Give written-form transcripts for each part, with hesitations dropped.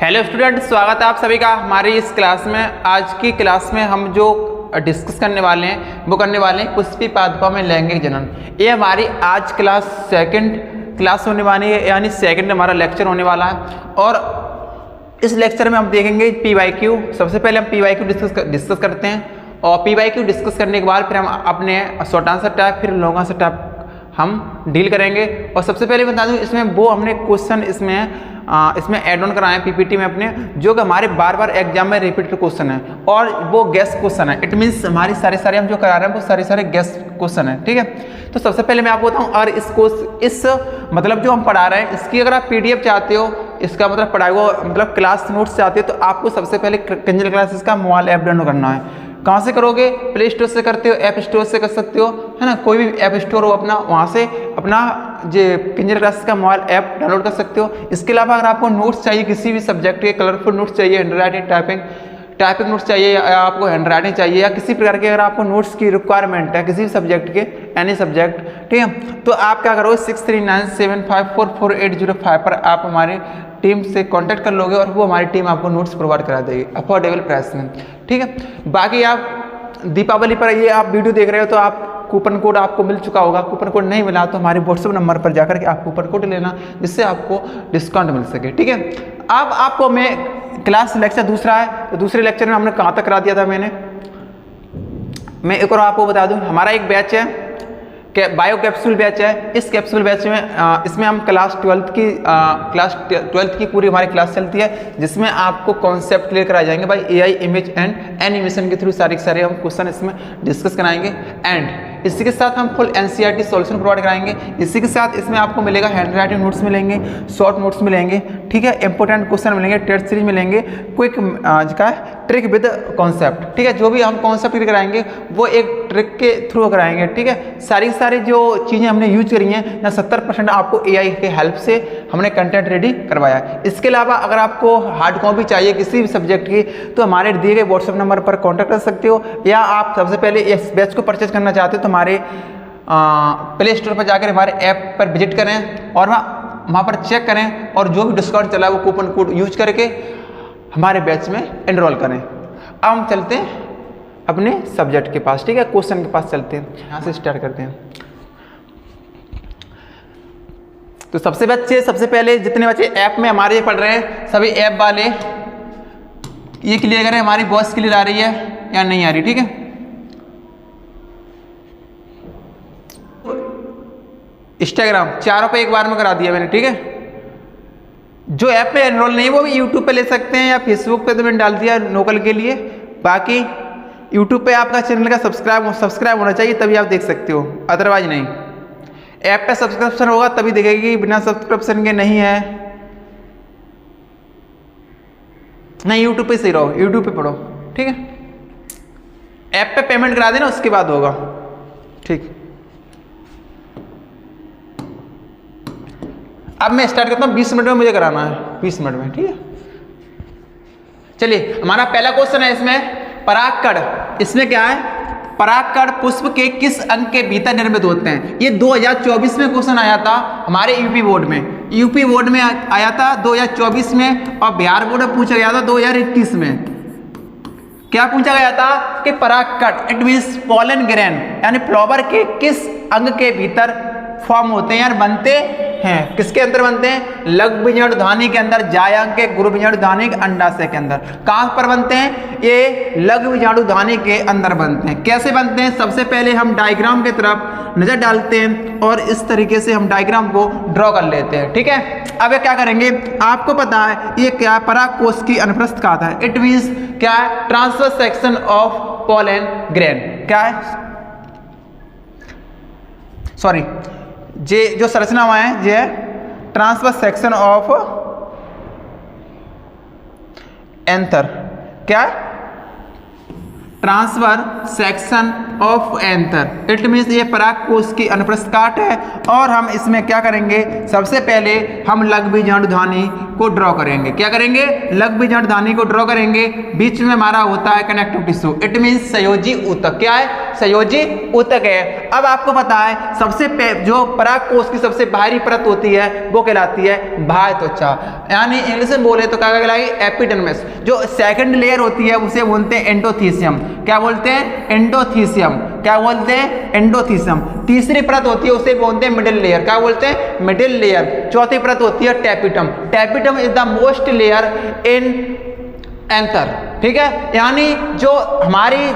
Hello student, स्वागत है आप सभी का हमारी इस क्लास में। आज की क्लास में हम जो डिस्कस करने वाले हैं वो करने वाले हैं पुष्पी पादुका में लैंगिक जनन। ये हमारी आज सेकंड क्लास होने वाली है, यानी सेकंड हमारा लेक्चर होने वाला है। और इस लेक्चर में हम देखेंगे PYQ। सबसे पहले हम PYQ डिस्कस करते हैं और PYQ डिस्कस करने के बाद फिर हम अपने शॉर्ट आंसर टाइप फिर लॉन्ग आंसर टाइप हम डील करेंगे। और सबसे पहले बता दूं, इसमें वो हमने क्वेश्चन इसमें ऐड ऑन कराए हैं PPT में अपने, जो कि हमारे बार बार एग्जाम में रिपीटेड क्वेश्चन है और वो गेस्ट क्वेश्चन है। इट मीन्स हमारी सारे हम जो करा रहे हैं वो सारे गेस्ट क्वेश्चन है, ठीक है। तो सबसे पहले मैं आपको बताऊं, और इस मतलब जो हम पढ़ा रहे हैं इसकी अगर आप PDF चाहते हो, इसका मतलब पढ़ाई हुआ मतलब क्लास नोट्स चाहते हो, तो आपको सबसे पहले किंजल क्लासेस का मोबाइल ऐप डाउनलोड करना है। कहाँ से करोगे? प्ले स्टोर से करते हो, ऐप स्टोर से कर सकते हो, है ना। कोई भी ऐप स्टोर हो अपना, वहाँ से अपना जो किंजल क्लासेस का मोबाइल ऐप डाउनलोड कर सकते हो। इसके अलावा अगर आपको नोट्स चाहिए किसी भी सब्जेक्ट के, कलरफुल नोट्स चाहिए, हैंडराइटिंग टाइपिंग नोट्स चाहिए, या आपको हैंडराइटिंग चाहिए, या किसी प्रकार के अगर आपको नोट्स की रिक्वायरमेंट है किसी भी सब्जेक्ट के, एनी सब्जेक्ट, ठीक है, तो आप क्या करोगे 6397544805 पर आप हमारे टीम से कांटेक्ट कर लोगे और वो हमारी टीम आपको नोट्स प्रोवाइड करा देगी अफोर्डेबल प्राइस में, ठीक है। बाकी आप दीपावली पर ये आप वीडियो देख रहे हो तो आप कूपन कोड आपको मिल चुका होगा। कूपन कोड नहीं मिला तो हमारे व्हाट्सएप नंबर पर जाकर के आप कूपन कोड लेना, जिससे आपको डिस्काउंट मिल सके, ठीक है। अब आपको मैं क्लास लेक्चर दूसरा है, तो दूसरे लेक्चर में हमने कहाँ तक करा दिया था मैं एक और आपको बता दूं, हमारा एक बैच है बायो कैप्सूल बैच है। इस कैप्सूल बैच में इसमें हम क्लास 12th की पूरी हमारी क्लास चलती है, जिसमें आपको कॉन्सेप्ट क्लियर कराए जाएंगे भाई AI इमेज एंड एनिमेशन के थ्रू सारे हम क्वेश्चन इसमें डिस्कस कराएंगे। एंड इसी के साथ हम फुल NCERT सॉल्यूशन प्रोवाइड कराएंगे। इसी के साथ इसमें आपको मिलेगा हैंडराइटिंग नोट्स मिलेंगे, शॉर्ट नोट्स मिलेंगे, ठीक है, इंपॉर्टेंट क्वेश्चन मिलेंगे, टेस्ट सीरीज मिलेंगे, क्विक का ट्रिक विद कॉन्सेप्ट, ठीक है। जो भी हम कॉन्सेप्ट क्लियर कराएंगे वो एक ट्रिक के थ्रू कराएंगे, ठीक है। सारी जो चीज़ें हमने यूज करी हैं ना, 70% आपको AI के हेल्प से हमने कंटेंट रेडी करवाया है। इसके अलावा अगर आपको हार्ड कॉपी चाहिए किसी भी सब्जेक्ट की, तो हमारे दिए गए व्हाट्सएप नंबर पर कॉन्टैक्ट कर सकते हो, या आप सबसे पहले इस बैच को परचेज करना चाहते हो तो हमारे प्ले स्टोर पर जाकर हमारे ऐप पर विजिट करें और वहाँ पर चेक करें और जो भी डिस्काउंट चला है वो कूपन कोड यूज करके हमारे बैच में एनरोल करें। अब हम चलते हैं अपने सब्जेक्ट के पास, ठीक है, क्वेश्चन के पास चलते हैं। यहाँ से स्टार्ट करते हैं। तो सबसे पहले जितने बच्चे ऐप में हमारे पढ़ रहे हैं, सभी ऐप वाले ये क्लियर करें हमारी वॉइस क्लियर आ रही है या नहीं आ रही, ठीक है। इंस्टाग्राम चारों पे एक बार में करा दिया मैंने, ठीक है। जो ऐप पे एनरोल नहीं वो भी यूट्यूब पे ले सकते हैं, या फेसबुक पे तो मैंने डाल दिया लोकल के लिए। बाकी यूट्यूब पे आपका चैनल का सब्सक्राइब होना चाहिए, तभी आप देख सकते हो, अदरवाइज नहीं। ऐप पे सब्सक्रिप्शन होगा तभी दिखेगी, बिना सब्सक्रिप्शन के नहीं है। नहीं, यूट्यूब पे सही रहो, यूट्यूब पे पढ़ो, ठीक है। ऐप पे पेमेंट करा देना, उसके बाद होगा, ठीक। अब मैं स्टार्ट करता हूँ, 20 मिनट में मुझे कराना है, 20 मिनट में, ठीक है। चलिए, हमारा पहला क्वेश्चन है इसमें परागकण। इसमें क्या है? परागकण पुष्प के किस अंग के भीतर निर्मित होते हैं? ये 2024 में क्वेश्चन आया था हमारे यूपी बोर्ड में आया था 2024 में, और बिहार बोर्ड में पूछा गया था 2021 में। क्या पूछा गया था कि परागकण इट मीन्स पॉलन ग्रेन, यानी फ्लावर के किस अंग के भीतर फॉर्म होते हैं यार, बनते हैं। किसके अंदर बनते हैं? लघु बीजाणुधानी के अंदर, जायंग के, गुरु बीजाणुधानी के, अंडाशय के अंदर। कहां पर बनते हैं? ये लघु बीजाणुधानी के अंदर बनते हैं। कैसे बनते हैं? सबसे पहले हम डायग्राम की तरफ नजर डालते हैं और इस तरीके से हम डायग्राम को ड्रॉ कर लेते हैं, ठीक है। अब क्या करेंगे, आपको पता है ये क्या परागकोश की अनुप्रस्थ काट है। इट मीन्स क्या है? Transverse section of pollen grain. क्या है? सॉरी, जो संरचना हुआ है ये ट्रांसवर्स सेक्शन ऑफ एंथर। क्या? Transverse section of anther. It means ये पराग कोश की अनुप्रस्थ काट है। और हम इसमें क्या करेंगे, सबसे पहले हम लघु बीजाणुधानी को ड्रॉ करेंगे। क्या करेंगे, लघु बीजाणुधानी को ड्रॉ करेंगे। बीच में हमारा होता है कनेक्टिव टिश्यू। इट मीन्स संयोजी ऊतक। क्या है, संयोजी ऊतक है। अब आपको पता है सबसे जो पराग कोश की सबसे बाहरी परत होती है वो कहलाती है बाह्य त्वचा, यानी इंग्लिश में बोले तो क्या कहलाएगी, एपिडर्मिस। जो सेकंड लेयर होती है उसे बोलते हैं एंडोथीसियम। क्या बोलते हैं, एंडोथीसियम। क्या बोलते हैं, एंडोथीसियम। तीसरी परत होती है उसे बोलते हैं मिडिल लेयर। क्या बोलते हैं, मिडिल लेयर। चौथी परत होती है tapetum. Tapetum is the most layer in anther. ठीक है, यानी जो हमारी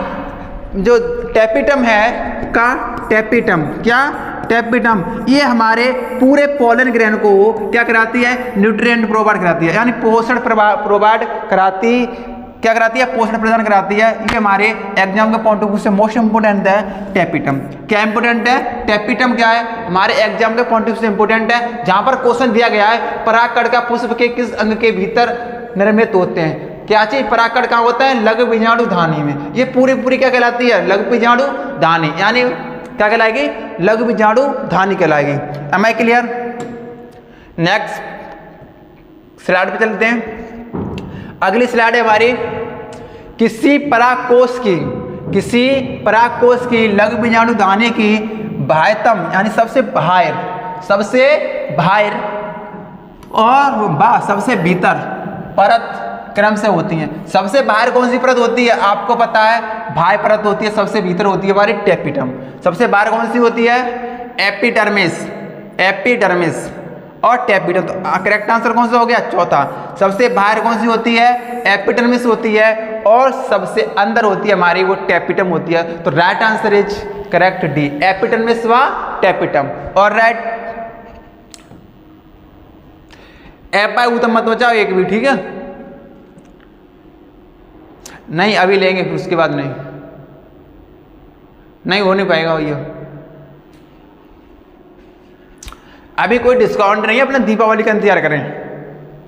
जो टैपिटम है का टैपिटम, क्या टैपिटम, ये हमारे पूरे पोलन ग्रहण को क्या कराती है, न्यूट्रिएंट प्रोवाइड कराती है, यानी पोषण प्रोवाइड कराती, क्या कराती है, पोषण प्रदान कराती है। ये हमारे एग्जाम के पॉइंट ऑफ व्यू से मोस्ट इंपोर्टेंट है टैपिटम। क्या इंपोर्टेंट है, टैपिटम क्या है, हमारे एग्जाम के पॉइंट ऑफ व्यू से इंपोर्टेंट है। जहां पर क्वेश्चन दिया गया है परागकण का पुष्प के किस अंग के भीतर निर्मित होते हैं, क्या चीज, परागकण कहाँ होता है, लघु बीजाणुधानी में। ये पूरी क्या कहलाती है, लघु बीजाणुधानी, यानी क्या कहलाएगी, लघु बीजाणुधानी कहलाएगी। Am I clear. Next slide पे चलते हैं। अगली स्लाइड है हमारी, किसी परागकोश की लघु बीजाणुधानी की बाह्यतम, यानी सबसे बाहर और सबसे भीतर परत क्रम से होती हैं। सबसे बाहर कौन सी परत होती है, आपको पता है बाह्य परत होती है, सबसे भीतर होती है हमारी टैपिटम। सबसे बाहर कौन सी होती है, एपिडर्मिस और टैपिटम। तो करेक्ट आंसर कौन सा हो गया, चौथा। सबसे बाहर कौन सी होती है, एपिडर्मिस होती है, और सबसे अंदर होती है हमारी वो टैपिटम होती है। तो right answer is correct D, epidermis व टैपिटम। और राइट एप आई उत्तम मत बचाओ एक भी, ठीक है, नहीं अभी लेंगे फिर उसके बाद नहीं हो नहीं पाएगा भैया, अभी कोई डिस्काउंट नहीं है, अपने दीपावली का इंतजार करें।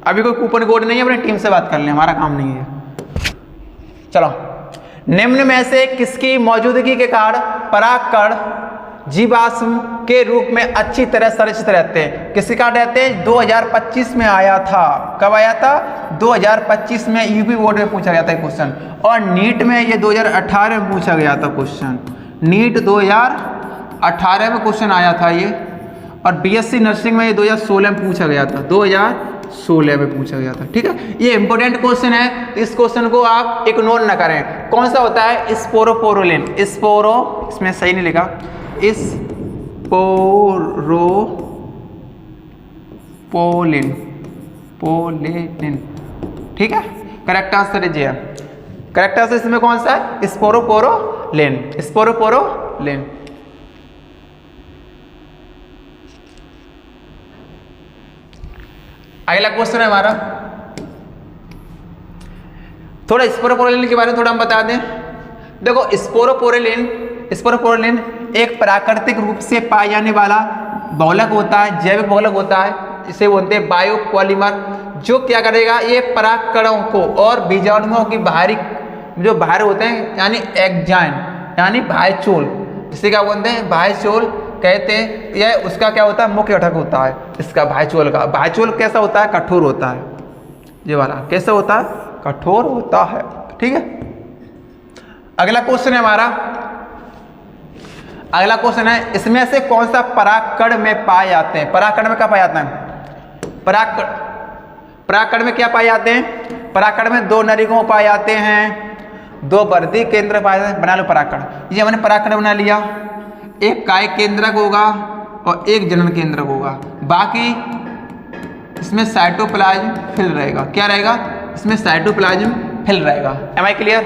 अभी कोई कूपन कोड नहीं है, अपनी टीम से बात कर लें, हमारा काम नहीं है। चलो, निम्न में से किसकी मौजूदगी के कारण परागकण जीवाश्म के रूप में अच्छी तरह संरक्षित रहते हैं। किसके कारण रहते हैं, 2025 में आया था। कब आया था, 2025 में यूपी बोर्ड में पूछा गया था क्वेश्चन, और नीट में ये 2018 में पूछा गया था क्वेश्चन। नीट 2018 में क्वेश्चन आया था ये, और बीएससी नर्सिंग में ये 2016 में पूछा गया था, 2016 में पूछा गया था। ठीक है, ये इंपॉर्टेंट क्वेश्चन है, तो इस क्वेश्चन को आप इग्नोर ना करें। कौन सा होता है, स्पोरोपोरोलिन। इसमें सही नहीं लिखा, पोलिन, ठीक है, करेक्ट आंसर है जी। करेक्ट आंसर इसमें कौन सा है, स्पोरोपोरोलिन। अगला क्वेश्चन है हमारा, थोड़ा स्पोरोपोरोलिन के बारे में थोड़ा हम बता दें। देखो, स्पोरोपोरोलिन एक प्राकृतिक रूप से पाए जाने वाला बहुलक होता है, जैविक बहुलक होता है। इसे बोलते हैं बायोपॉलीमर, जो क्या करेगा, ये परागकणों को और बीजाणुओं की बाहरी जो बाहर होते हैं, यानी एग्जाइन, यानी बाह्यचोल, जिसे क्या बोलते हैं, बाह्यचोल कहते हैं। यह उसका क्या होता है, मुख्य घटक होता है इसका बाह्यचोल का। बाह्यचोल कैसा होता है, कठोर होता है। ये वाला कैसा होता है, कठोर होता है। ठीक है, अगला क्वेश्चन है हमारा, अगला क्वेश्चन है, इसमें से कौन सा परागकण में पाए जाते हैं। परागकण में क्या पाए जाते हैं, परागकण में क्या पाए जाते हैं, परागकण में 2 नलिकाओं पाए जाते हैं, 2 वर्धी केंद्र पाए जाते हैं। बना लो परागकण, ये हमने परागकण बना लिया। एक काय केंद्रक होगा और एक जनन केंद्रक होगा, बाकी इसमें साइटोप्लाज्म फिल रहेगा। क्या रहेगा, इसमें साइटोप्लाज्म फिल रहेगा। एम आई क्लियर,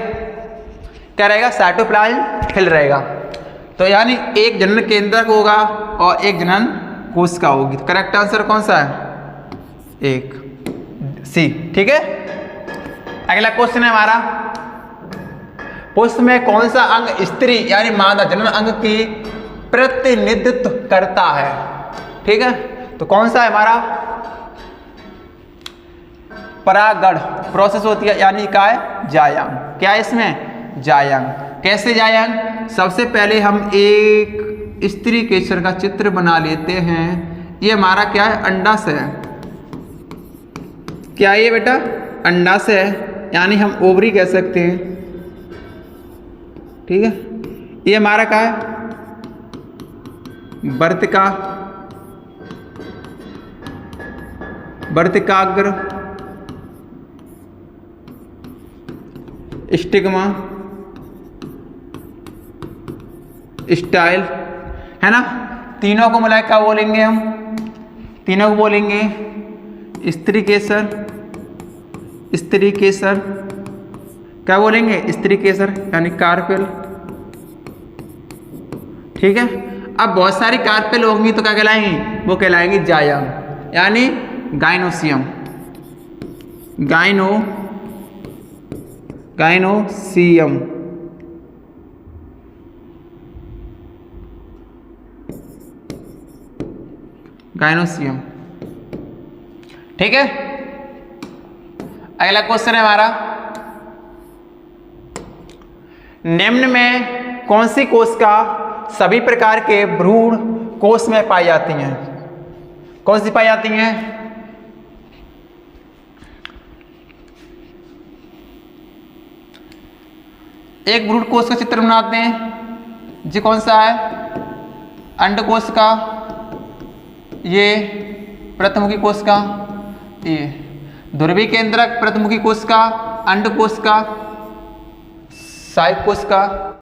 क्या रहेगा, साइटोप्लाज्म फिल रहेगा। तो यानी एक जनन केंद्रक होगा और एक जनन कोशिका होगी। तो करेक्ट आंसर कौन सा है, एक, सी। ठीक है, अगला क्वेश्चन है हमारा, पुष्प में कौन सा अंग स्त्री यानी मादा जनन अंग की प्रतिनिधित्व करता है। ठीक है, तो कौन सा है हमारा, परागण प्रोसेस होती है, यानी क्या है, जायांग। क्या है इसमें, जायांग। कैसे जायांग, सबसे पहले हम एक स्त्री केसर का चित्र बना लेते हैं। ये हमारा क्या है, अंडाशय है। क्या है ये बेटा, अंडाशय है, यानी हम ओवरी कह सकते हैं। ठीक है, ये हमारा क्या है, वर्तिकाग्र, स्टिग्मा, स्टाइल, है ना। तीनों को मिला क्या बोलेंगे हम, तीनों को बोलेंगे स्त्री केसर, स्त्री केसर, क्या बोलेंगे, स्त्री केसर यानी कार्पेल। ठीक है, अब बहुत सारी कार्पेल होंगी तो क्या कहलाएंगी, वो कहलाएंगी जायम यानी गाइनोसियम, गाइनोसियम। गाइनोसियम। ठीक है, अगला क्वेश्चन है हमारा, निम्न में कौन सी कोशिका सभी प्रकार के भ्रूण कोष में पाई जाती हैं। कौन सी पाई जाती हैं, एक भ्रूण कोष का चित्र बनाते हैं जी। कौन सा है, अंडकोश का, ये प्रथमुखी कोश का, ये ध्रुवी केंद्रक प्रथमुखी कोश का, अंडकोश का, सहायक कोश का।